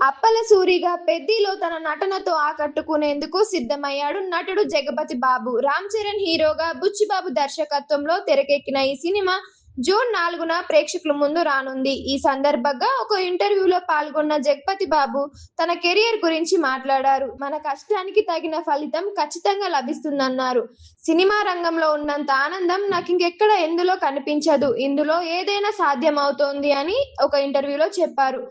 అప్పల సూరిగా 'పెద్ది'లో తన నటనతో ఆకట్టుకునేందుకు సిద్ధమయ్యాడు నటుడు జగపతి బాబు. రామ్ చరణ్ హీరోగా, బుచ్చిబాబు దర్శకత్వంలో తెరకెక్కిన ఈ సినిమా జూన్ 4న ప్రేక్షకుల ముందు రానుంది. ఈ సందర్భంగా ఒక ఇంటర్వ్యూలో పాల్గొన్న జగపతి బాబు తన కెరీర్ గురించి మాట్లాడారు. మన కష్టానికి తగిన ఫలితం ఖచ్చితంగా లభిస్తుందన్నారు. సినిమా రంగంలో ఉన్నంత ఆనందం నాకింకెక్కడ ఎందులో కనిపించదు. ఇందులో ఏదైనా సాధ్యమవుతోంది అని ఒక ఇంటర్వ్యూలో చెప్పారు.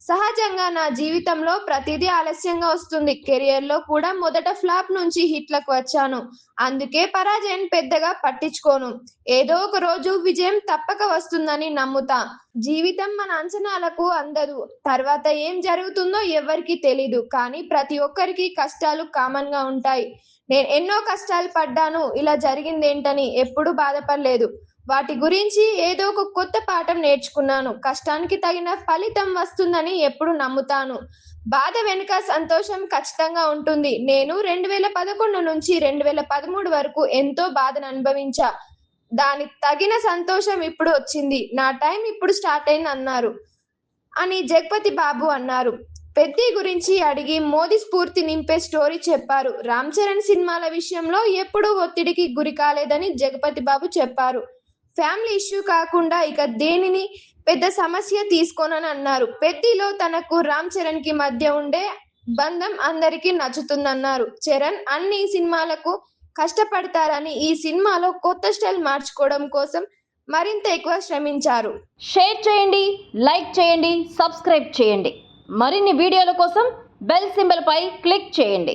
సహజంగా నా జీవితంలో ప్రతిదీ ఆలస్యంగా వస్తుంది. కెరియర్‌లో కూడా మొదట ఫ్లాప్ నుంచి హిట్‌లకు వచ్చాను. అందుకే పరాజయాన్ని పెద్దగా పట్టించుకోను. ఏదో ఒక రోజు విజయం తప్పక వస్తుందని నమ్ముతా. జీవితం మన అంచనాలకు అందదు. తర్వాత ఏం జరుగుతుందో ఎవ్వరికీ తెలీదు. కానీ ప్రతి ఒక్కరికి కష్టాలు కామన్‌గా ఉంటాయి. నేను ఎన్నో కష్టాలు పడ్డాను. ఇలా జరిగిందేంటని ఎప్పుడూ బాధపడలేదు. వాటి గురించి ఏదో ఒక కొత్త పాఠం నేర్చుకున్నాను. కష్టానికి తగిన ఫలితం వస్తుందని ఎప్పుడూ నమ్ముతాను. బాధ వెనుక సంతోషం ఖచ్చితంగా ఉంటుంది. నేను 2011 నుంచి 2013 వరకు ఎంతో బాధను అనుభవించా. దానికి తగిన సంతోషం ఇప్పుడు వచ్చింది. నా టైం ఇప్పుడు స్టార్ట్ అయిందన్నారు అని జగపతి బాబు అన్నారు. 'పెద్ది' గురించి అడిగి మోదీ స్ఫూర్తి నింపే స్టోరీ చెప్పారు. రామ్ చరణ్ సినిమాల విషయంలో ఎప్పుడూ ఒత్తిడికి గురి కాలేదని జగపతి బాబు చెప్పారు. ఫ్యామిలీ ఇష్యూ కాకుండా ఇక దేనిని పెద్ద సమస్య తీసుకోనని అన్నారు. 'పెద్ది'లో తనకు రామ్ చరణ్‌కి మధ్య ఉండే బంధం అందరికీ నచ్చుతుందన్నారు. చరణ్ అన్ని సినిమాలకు కష్టపడతారని ఈ సినిమాలో కొత్త స్టైల్ మార్చుకోవడం కోసం మరింత ఎక్కువ శ్రమించారు. షేర్ చేయండి, లైక్ చేయండి, సబ్స్క్రైబ్ చేయండి. మరిన్ని వీడియోల కోసం బెల్ సింబల్ పై క్లిక్ చేయండి.